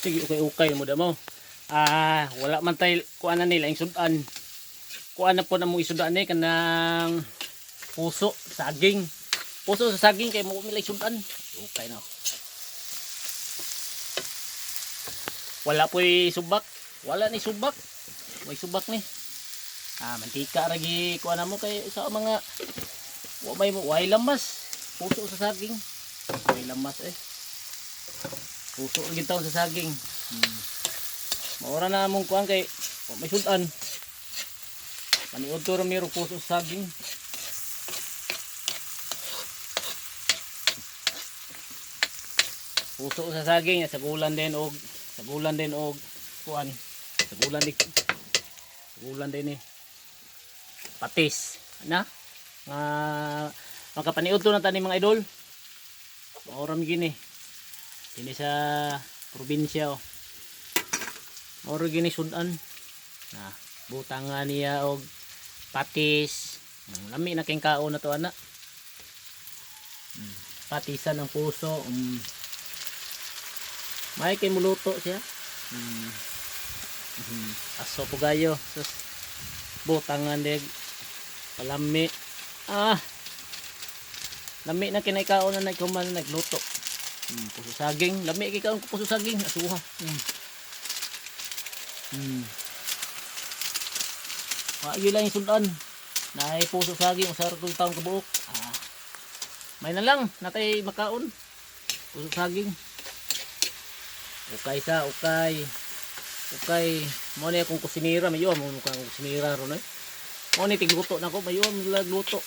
Sige, okay mo da mo. Wala man tay kuan na nila yung sudan. Kuan na po na mo isudan ni kanang puso, saging. Puso sa saging kay mo milay sudan. Okay na. Wala po'y subak. Wala ni subak. May subak ni. Mantika ragi kuan na mo kay sa mga way lamas. Puso sa saging. Way lamas Puso lagi taon sa saging. Maura na mong kuan kay may sudan. Maniud to ra mayroong puso sa saging. Puso sa saging sa gulan din og kuan. Sa gulan din patis. Ana? Nga makapaniud to na tani mga idol. Maura mi gini. Dini sa probinsya Maura gini sudan. Butangan niya og patis. Lami na kayong kaon na to ana. Patisan ng puso. May kay muluto siya. Aso po gayo. Sus. Butangan dig. Palami. Lami na kinakaon na nagkuman nagluto. Puso saging. Lami kay kaon ko puso saging. Asuha. Wagi lang yung sudan. Naay puso saging. Usar ko yung taong kabuok. May na lang. Natay makaon. Puso saging. Okay. Mo ni akong kusinira. Mayo mo kang kusinira ron Mo ni tigluto na ko. Mayo mo lagluto.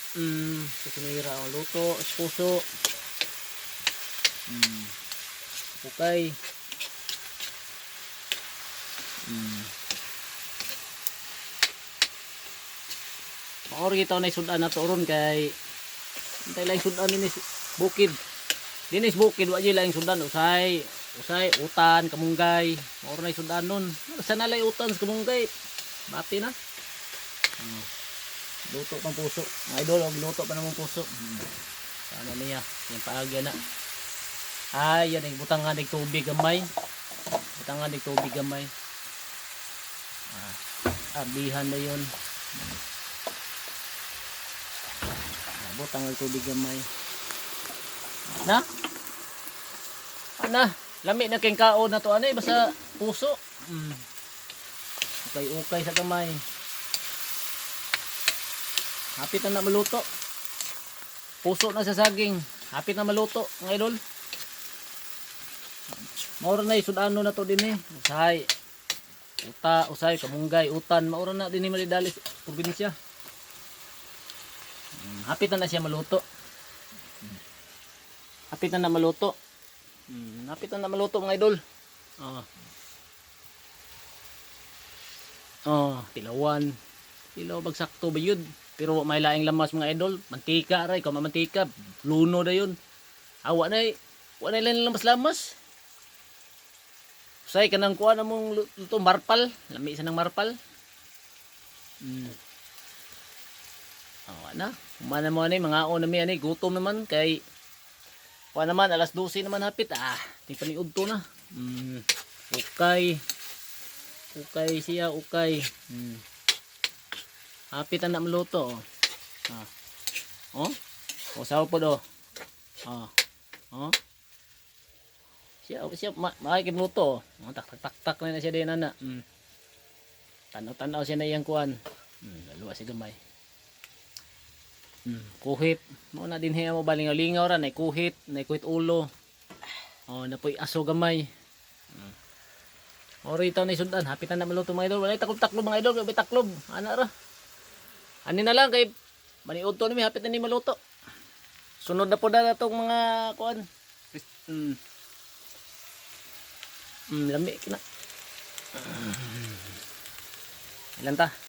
Kusinira. Luto. Puso. Okay. Maori kita na sudan na to ron kay antay lang sudan ni bukid. Dinis bukid wa jay lang sudan usay utan kamunggay. Maori na sudan nun. Sana lay utan sa kamunggay. Bati na. Luto pang puso. Mga idol, luto pa namang puso. Sana niya yung paagya na. Yan ang butangan ng tubig gamay. Abihan na yun. Butangan ng tubig gamay. Lami na kayong kaon na to. Basta puso. Okay sa gamay. Hapit na maluto. Puso na sa saging. Hapit na maluto, mga idol. Maura na sudano na to din Usay, kamunggay, utan. Maura na din malidali probinsya. Hapit na siya maluto. Hapit na maluto mga idol. Tilaw bagsakto ba yun? Pero may laing lamas mga idol. Mantika ray, kung mamantika, luno na yun. Wala lang lamas. Say kanang kuha na mong luto marpal. Lami isa ng marpal. Kumana mo mga o namin gutom naman kay kuha naman alas 12 naman hapit. Ting paniud to na. Okay siya. Hapit na maluto. Sawa po do. Siya makikim luto. Tak na siya din na. Tanaw siya na iyang kuan. Laluwa si gamay. Kuhit. Mo na din hiya mo balingaw-lingaw ra nay kuhit ulo. Napoy aso gamay. Rito na sundan, hapit na maluto mga idol. Walay taklob mga idol, may taklob. Ana ra. Ani na lang kay maniud to ni hapit na ni maluto. Sunod na po na tong mga kuan. Lami kina. Ilan ta?